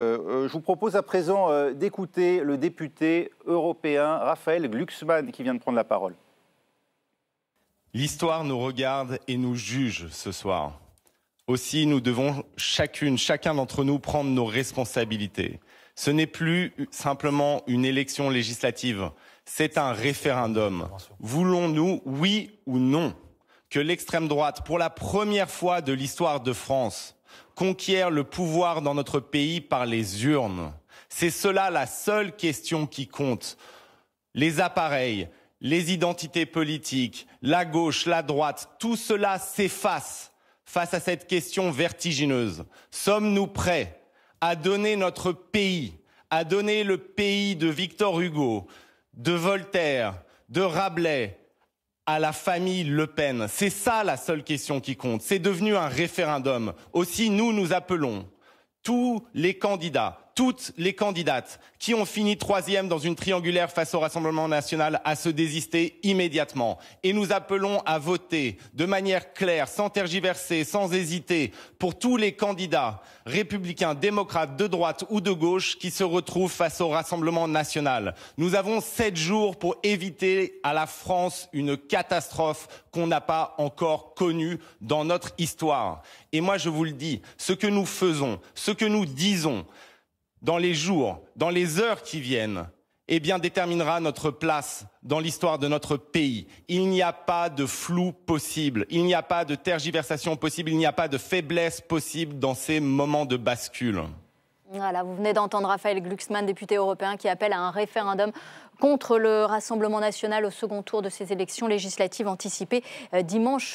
Je vous propose à présent d'écouter le député européen Raphaël Glucksmann qui vient de prendre la parole. L'histoire nous regarde et nous juge ce soir. Aussi, nous devons chacun d'entre nous prendre nos responsabilités. Ce n'est plus simplement une élection législative, c'est un référendum. Voulons-nous, oui ou non, que l'extrême droite, pour la première fois de l'histoire de France, conquiert le pouvoir dans notre pays par les urnes? C'est cela la seule question qui compte. Les appareils, les identités politiques, la gauche, la droite, tout cela s'efface face à cette question vertigineuse. Sommes-nous prêts à donner notre pays, à donner le pays de Victor Hugo, de Voltaire, de Rabelais, à la famille Le Pen? C'est ça la seule question qui compte. C'est devenu un référendum. Aussi, nous appelons tous les candidats, toutes les candidates qui ont fini troisième dans une triangulaire face au Rassemblement national à se désister immédiatement. Et nous appelons à voter de manière claire, sans tergiverser, sans hésiter, pour tous les candidats républicains, démocrates, de droite ou de gauche qui se retrouvent face au Rassemblement national. Nous avons 7 jours pour éviter à la France une catastrophe qu'on n'a pas encore connue dans notre histoire. Et moi, je vous le dis, ce que nous faisons, ce que nous disons, dans les jours, dans les heures qui viennent, eh bien, déterminera notre place dans l'histoire de notre pays. Il n'y a pas de flou possible, il n'y a pas de tergiversation possible, il n'y a pas de faiblesse possible dans ces moments de bascule. Voilà, vous venez d'entendre Raphaël Glucksmann, député européen, qui appelle à un référendum contre le Rassemblement national au second tour de ces élections législatives anticipées dimanche